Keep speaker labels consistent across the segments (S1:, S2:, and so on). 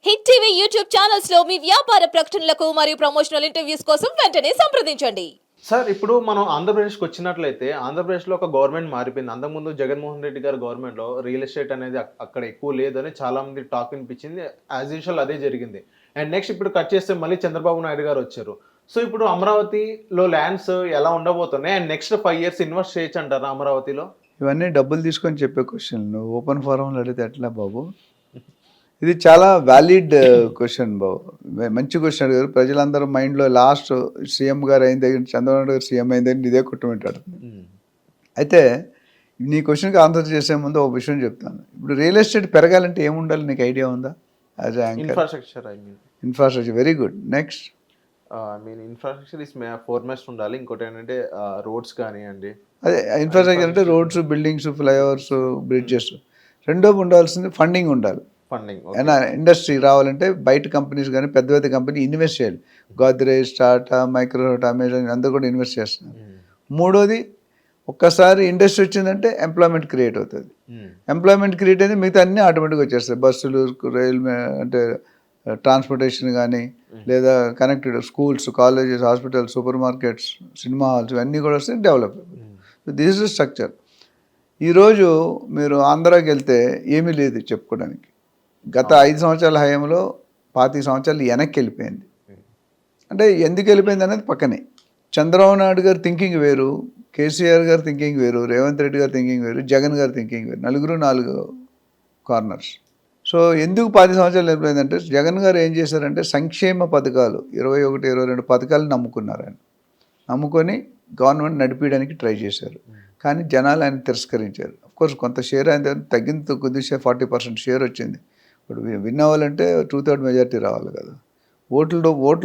S1: Hit TV YouTube channels లో మీ వ్యాపార ప్రకటనలకు మరియు ప్రమోషనల్ ఇంటర్వ్యూస్ కోసం వెంటనే సంప్రదించండి.
S2: సార్ ఇప్పుడు మనం ఆంధ్రప్రదేశ్కి వచ్చినట్లయితే ఆంధ్రప్రదేశ్లో ఒక గవర్నమెంట్ మారిపోయింది. అంతకుముందు జగన్మోహన్ రెడ్డి గారి గవర్నమెంట్‌లో రియల్ ఎస్టేట్ అనేది అక్కడ ఎక్కువ లేదని చాలా మంది టాక్ వినిపించింది. యాజ్ యూజువల్ అదే జరిగింది. అండ్ నెక్స్ట్ ఇప్పుడు కట్ చేస్తే మళ్ళీ చంద్రబాబు నాయుడు గారు వచ్చారు. సో ఇప్పుడు అమరావతిలో ల్యాండ్స్ ఎలా ఉండబోతున్నాయి? అండ్ నెక్స్ట్ 5 ఇయర్స్ ఇన్వెస్ట్ చేయొచ్చు అంటారా అమరావతిలో?
S3: ఇవన్నీ డబ్బులు తీసుకొని చెప్పే క్వశ్చన్లు ఓపెన్ ఫోరంలో అడిగితే ఎట్లా బాబు? ఇది చాలా వ్యాలిడ్ క్వశ్చన్ బాబు. మంచి క్వశ్చన్ అడిగారు. ప్రజలందరూ మైండ్లో లాస్ట్ సీఎం గారు అయిన దగ్గర చంద్రబాబు నాయుడు గారు సీఎం అయిన దగ్గర ఇదే కుట్టమంటాడు. అయితే నీ క్వశ్చన్కి ఆన్సర్ చేసే ముందు ఒక విషయం చెప్తాను. ఇప్పుడు రియల్ ఎస్టేట్ పెరగాలంటే ఏముండాలి, నీకు ఐడియా ఉందా? As infrastructure very good. Next
S2: infrastructure is foremost ఉండాలి. ఇంకోటి ఏంటంటే రోడ్స్ కానివ్వండి.
S3: అదే ఇన్ఫ్రాస్ట్రక్చర్ అంటే రోడ్స్, బిల్డింగ్స్, ఫ్లైఓవర్స్, బ్రిడ్జెస్. రెండో ఉండాల్సింది ఫండింగ్ ఉండాలి. అయినా ఇండస్ట్రీ రావాలంటే బయట కంపెనీస్ కానీ పెద్ద పెద్ద కంపెనీ ఇన్వెస్ట్ చేయాలి. గోద్రేజ్, టాటా, మైక్రోసాఫ్ట్, అమెజాన్ అందరూ కూడా ఇన్వెస్ట్ చేస్తున్నారు. మూడోది, ఒక్కసారి ఇండస్ట్రీ వచ్చిందంటే ఎంప్లాయ్మెంట్ క్రియేట్ అవుతుంది. ఎంప్లాయ్మెంట్ క్రియేట్ అయితే మిగతా అన్నీ ఆటోమేటిక్గా వచ్చేస్తాయి. బస్సులు, రైల్ అంటే ట్రాన్స్పోర్టేషన్ కానీ లేదా connected schools, colleges, hospitals, super markets, cinema halls ఇవన్నీ కూడా వస్తే develop. So this is structure. ఈరోజు మీరు ఆంధ్రాకి వెళ్తే ఏమీ లేదు చెప్పుకోవడానికి. గత 5 సంవత్సరాల హయాంలో 25 సంవత్సరాలు వెనక్కి వెళ్ళిపోయింది. అంటే ఎందుకు వెళ్ళిపోయింది అనేది పక్కనే. చంద్రబాబు నాయుడు గారి థింకింగ్ వేరు, కేసీఆర్ గారి థింకింగ్ వేరు, రేవంత్ రెడ్డి గారి థింకింగ్ వేరు, జగన్ గారి థింకింగ్ వేరు. నలుగురు 4 కార్నర్స్. సో ఎందుకు 10 సంవత్సరాలు వెళ్ళిపోయిందంటే జగన్ గారు ఏం చేశారంటే సంక్షేమ పథకాలు 21, 22 పథకాలు నమ్ముకున్నారు. ఆయన నమ్ముకొని గవర్నమెంట్ నడిపించడానికి ట్రై చేశారు. కానీ జనాలు ఆయన తిరస్కరించారు. అఫ్కోర్స్ కొంత షేర్ ఆయన తగ్గింది, కొద్దిగా 40% షేర్ వచ్చింది. ఇప్పుడు విన్ అవ్వాలంటే 2/3 మెజారిటీ రావాలి కదా. ఓట్ల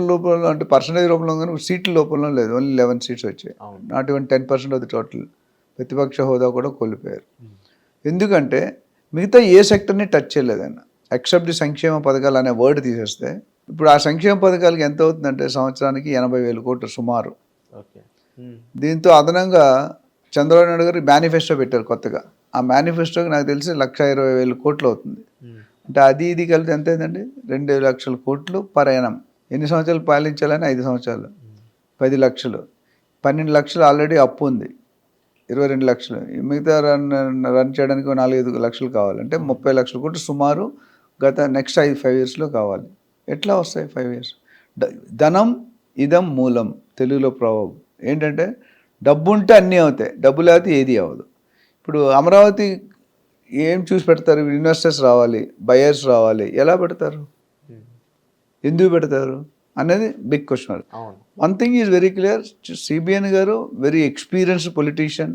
S3: రూపంలో అంటే పర్సంటేజ్ రూపంలో కానీ సీట్ల రూపంలో లేదు. ఓన్లీ 11 సీట్స్ వచ్చాయి. Not even 10% of the total. ప్రతిపక్ష హోదా కూడా కోల్పోయారు. ఎందుకంటే మిగతా ఏ సెక్టర్ని టచ్ చేయలేదు ఆయన, ఎక్సెప్ట్ ది సంక్షేమ పథకాలు అనే వర్డ్ తీసేస్తే. ఇప్పుడు ఆ సంక్షేమ పథకాలకి ఎంత అవుతుందంటే సంవత్సరానికి 80,000 కోట్లు సుమారు. దీంతో అదనంగా చంద్రబాబు నాయుడు గారు మేనిఫెస్టో పెట్టారు కొత్తగా. ఆ మేనిఫెస్టోకి నాకు తెలిసి 1,20,000 కోట్లు అవుతుంది. అంటే అది ఇది కలిపి ఎంత అయిందండి? 2 లక్షల కోట్లు పర్ యానం. ఎన్ని సంవత్సరాలు పాలించాలని? 5 సంవత్సరాలు 10 లక్షలు. 12 లక్షలు ఆల్రెడీ అప్పు ఉంది. 22 లక్షలు. మిగతా రన్ చేయడానికి 4-5 లక్షలు కావాలి. అంటే 30 లక్షల కోట్లు సుమారు గత నెక్స్ట్ 5 ఇయర్స్లో కావాలి. ఎట్లా వస్తాయి 5 ఇయర్స్? ధనం ఇదం మూలం, తెలుగులో ప్రభావం ఏంటంటే డబ్బు ఉంటే అన్నీ అవుతాయి, డబ్బు లేకపోతే ఏది అవ్వదు. ఇప్పుడు అమరావతి ఏం చూసి పెడతారు? ఇన్వెస్టర్స్ రావాలి, బయర్స్ రావాలి. ఎలా పెడతారు, ఎందుకు పెడతారు అనేది big question. One thing is very clear, CBN గారు very experienced politician,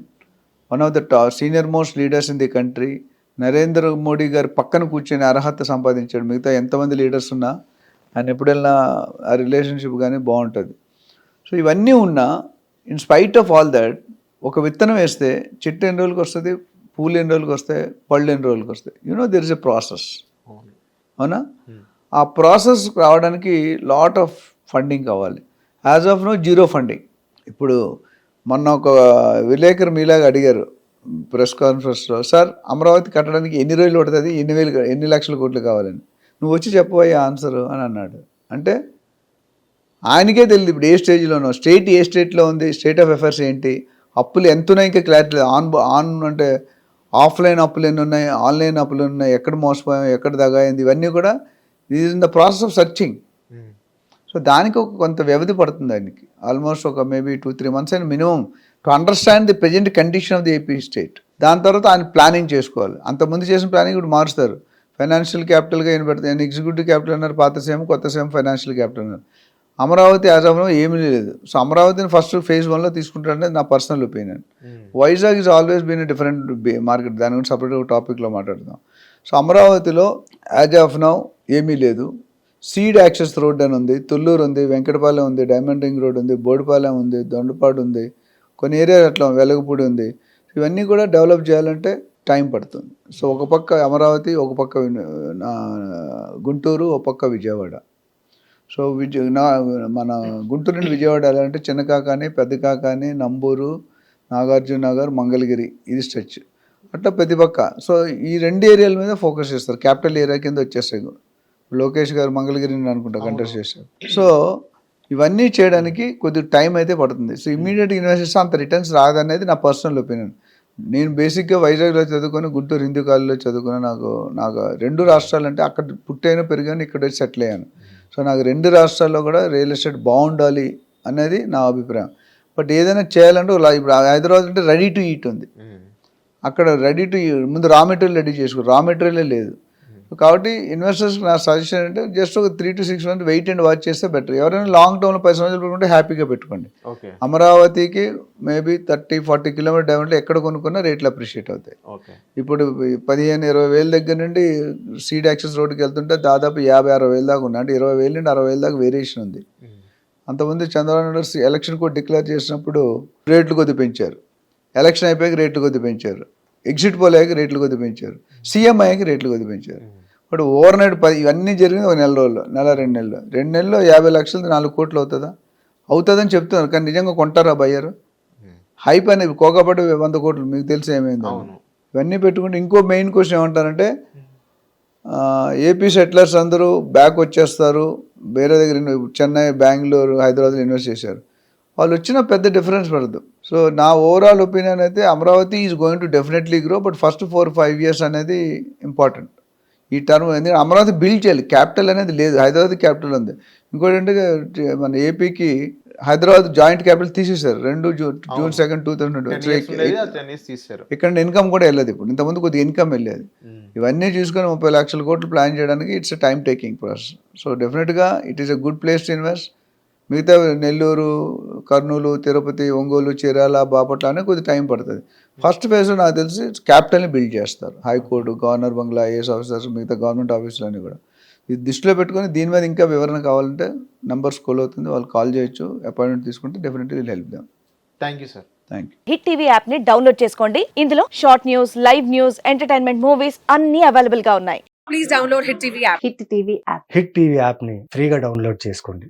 S3: one of the senior most leaders in the country. Narendra Modi గారు పక్కన కూర్చొని అర్హత సంపాదించాడు. మిగతా ఎంతమంది లీడర్స్ ఉన్నా ఆయన ఎప్పుడైనా ఆ రిలేషన్షిప్ కానీ బాగుంటుంది. సో ఇవన్నీ ఉన్నా in spite of all that, ఒక విత్తనం వేస్తే చెట్టు ఎన్ని రోజులకి వస్తుంది, పూలు ఎన్ని రోజులకి వస్తాయి, పళ్ళు ఎన్ని రోజులకి వస్తాయి. There is a process. అవునా? ఆ ప్రాసెస్ రావడానికి లాట్ ఆఫ్ ఫండింగ్ కావాలి. As of now zero funding. ఇప్పుడు మొన్న ఒక విలేకరు మీలాగా అడిగారు ప్రెస్ కాన్ఫరెన్స్లో, సార్ అమరావతి కట్టడానికి ఎన్ని రోజులు పడుతుంది, ఎన్ని లక్షల కోట్లు కావాలని, నువ్వు వచ్చి చెప్పబోయే ఆన్సర్ అని అన్నాడు. అంటే ఆయనకే తెలియదు ఇప్పుడు ఏ స్టేజ్లోనో, స్టేట్ ఏ స్టేట్లో ఉంది, స్టేట్ ఆఫ్ అఫైర్స్ ఏంటి, అప్పులు ఎంత ఉన్నాయి ఇంకా క్లారిటీ లేదు. ఆన్ అంటే ఆఫ్లైన్ అప్పులు ఎన్ని ఉన్నాయి, ఆన్లైన్ అప్పులు ఉన్నాయి, ఎక్కడ మోసపోయాం, ఎక్కడ దగాయింది, ఇవన్నీ కూడా is in the process of searching. So దానికి ఒక కొంత వ్యవధి పడుతుంది ఆయనకి. ఆల్మోస్ట్ ఒక మేబీ 2-3 months అయిన minimum to understand the present condition of the AP state. దాని తర్వాత ఆయన ప్లానింగ్ చేసుకోవాలి. అంతకుముందు చేసిన ప్లానింగ్ ఇప్పుడు మారుస్తారు. ఫైనాన్షియల్ క్యాపిటల్గా ఏం పెడతాయి, ఆయన ఎగ్జిక్యూటివ్ క్యాపిటల్ అన్నారు, పాత సీఎం, కొత్త సీఎం ఫైనాన్షియల్ క్యాపిటల్ అన్నారు. అమరావతి యాజ్ ఆఫ్ నో ఏమీ లేదు. సో అమరావతిని ఫస్ట్ phase 1లో తీసుకుంటారంటే నా personal opinion. Vizag is always been a different market. దాని గురించి సపరేట్గా టాపిక్లో మాట్లాడదాం. సో అమరావతిలో యాజ్ ఆఫ్ నౌ ఏమీ లేదు. సీడ్ యాక్సెస్ రోడ్ అని ఉంది, తుళ్ళూరు ఉంది, వెంకటపాలెం ఉంది, డైమండ్ రింగ్ రోడ్ ఉంది, బోడిపాలెం ఉంది, దొండపాడు ఉంది, కొన్ని ఏరియా అట్లా వెలగపూడి ఉంది. ఇవన్నీ కూడా డెవలప్ చేయాలంటే టైం పడుతుంది. సో ఒక పక్క అమరావతి, ఒక పక్క గుంటూరు, ఒక పక్క విజయవాడ. సో మన గుంటూరు నుండి విజయవాడ వెళ్ళాలంటే చిన్న కాకాని, పెద్ద కాకాని, నంబూరు, నాగార్జున నగర్, మంగళగిరి, ఇది స్ట్రెచ్. అట్లా ప్రతి పక్క. సో ఈ 2 ఏరియాల మీద ఫోకస్ చేస్తారు. క్యాపిటల్ ఏరియా కింద వచ్చేస్తాయి లోకేష్ గారు మంగళగిరిని అనుకుంటా కంటెస్ట్ చేశారు. సో ఇవన్నీ చేయడానికి కొద్దిగా టైం అయితే పడుతుంది. సో ఇమీడియట్ ఇన్వెస్ట్ చేస్తే అంత రిటర్న్స్ రాదనేది నా పర్సనల్ ఒపీనియన్. నేను బేసిక్గా వైజాగ్లో చదువుకొని గుంటూరు హిందూ కాలేజ్లో చదువుకుని నాకు 2 రాష్ట్రాలు అంటే అక్కడ పుట్టాను పెరిగాను ఇక్కడ వచ్చి సెటిల్ అయ్యాను. సో నాకు 2 రాష్ట్రాల్లో కూడా రియల్ ఎస్టేట్ బాగుండాలి అనేది నా అభిప్రాయం. బట్ ఏదైనా చేయాలంటే ఇప్పుడు హైదరాబాద్ అంటే రెడీ టు ఈట్ ఉంది, అక్కడ రెడీ టు ముందు రా మెటీరియల్ రెడీ చేసుకో, రా మెటీరియలే లేదు. కాబట్టి ఇన్వెస్టర్స్కి నా సజెషన్ అంటే జస్ట్ ఒక 3 to 6 months wait and watch చేస్తే బెటర్. ఎవరైనా లాంగ్ టర్మ్లో 10 సంవత్సరాలు పెట్టుకుంటే హ్యాపీగా పెట్టుకోండి. అమరావతికి మేబీ 30-40 కిలోమీటర్ డైమండ్లో ఎక్కడ కొనుక్కున్నా రేట్లు అప్రిషియేట్ అవుతాయి. ఇప్పుడు 15-20 వేల దగ్గర నుండి సీడ్ యాక్సెస్ రోడ్డుకి వెళ్తుంటే దాదాపు 50-60 వేల దాకా ఉన్నాయి. అంటే 20 వేల నుండి 60 వేల దాకా వేరియేషన్ ఉంది. అంతకుముందు చంద్రబాబు నాయుడు ఎలక్షన్ కూడా డిక్లేర్ చేసినప్పుడు రేట్లు కొద్ది పెంచారు, ఎలక్షన్ అయిపోయాక రేట్లు కొద్ది పెంచారు, ఎగ్జిట్ పోల్ అయ్యాక రేట్లు కొద్ది పెంచారు, సీఎం అయ్యాక రేట్లు కొద్ది పెంచారు. ఇప్పుడు ఓవర్ నైట్ ఇవన్నీ జరిగింది ఒక నెల రోజుల్లో, 2 నెలలు 2 నెలల్లో 50 లక్షలు 4 కోట్లు అవుతుందా? అవుతుందని చెప్తున్నారు, కానీ నిజంగా కొంటారా బయ్యరు? హైప్ అనేది కోకపడి 100 కోట్లు మీకు తెలిసి ఏమైంది? ఇవన్నీ పెట్టుకుంటే ఇంకో మెయిన్ క్వశ్చన్ ఏమంటారంటే ఏపీ సెటిలర్స్ అందరూ బ్యాక్ వచ్చేస్తారు, వేరే దగ్గర చెన్నై, బెంగళూరు, హైదరాబాద్లో ఇన్వెస్ట్ చేశారు, వాళ్ళు వచ్చిన పెద్ద డిఫరెన్స్ పడదు. సో నా ఓవరాల్ ఒపీనియన్ అయితే Amaravati is going to definitely grow, but first 4-5 years అనేది ఇంపార్టెంట్ ఈ టర్మ్. ఎందుకంటే అమరావతి బిల్డ్ చేయాలి, క్యాపిటల్ అనేది లేదు, హైదరాబాద్ క్యాపిటల్ ఉంది. ఇంకోటి అంటే మన ఏపీకి హైదరాబాద్ జాయింట్ క్యాపిటల్ తీసేశారు June 2, 2020. ఇక్కడ ఇన్కమ్ కూడా వెళ్ళదు, ఇప్పుడు ఇంతకుముందు కొద్దిగా ఇన్కమ్ వెళ్ళేది. ఇవన్నీ చూసుకొని 30 లక్షల కోట్లు ప్లాన్ చేయడానికి it's a time taking process. So డెఫినెట్గా it is a good place to invest. మిగతా నెల్లూరు, కర్నూలు, తిరుపతి, ఒంగోలు, చీరాల, బాపట్ల అనే కొద్ది టైం పడుతుంది. ఫస్ట్ ఫేజ్ నాకు తెలిసి క్యాపిటల్ని బిల్డ్ చేస్తారు, హైకోర్టు, గవర్నర్ బంగ్లా, ఐఏఎస్ ఆఫీసర్స్, మిగతా గవర్నమెంట్ ఆఫీసులన్నీ కూడా. ఇది దృష్టిలో పెట్టుకొని దీని మీద ఇంకా వివరణ కావాలంటే నంబర్ స్కూల్ అవుతుంది, వాళ్ళు కాల్ చేయొచ్చు, అపాయింట్మెంట్ తీసుకుంటే definitely will help them.
S2: Thank you sir.
S3: Thank you.
S4: Hit TV app ని డౌన్లోడ్ చేసుకోండి. ఇందులో short news, live news, entertainment movies అన్ని అవైలబుల్ గా ఉన్నాయి.
S5: Please download Hit TV app.
S4: Hit TV app.
S6: Hit TV యాప్ని ఫ్రీగా download చేసుకోండి.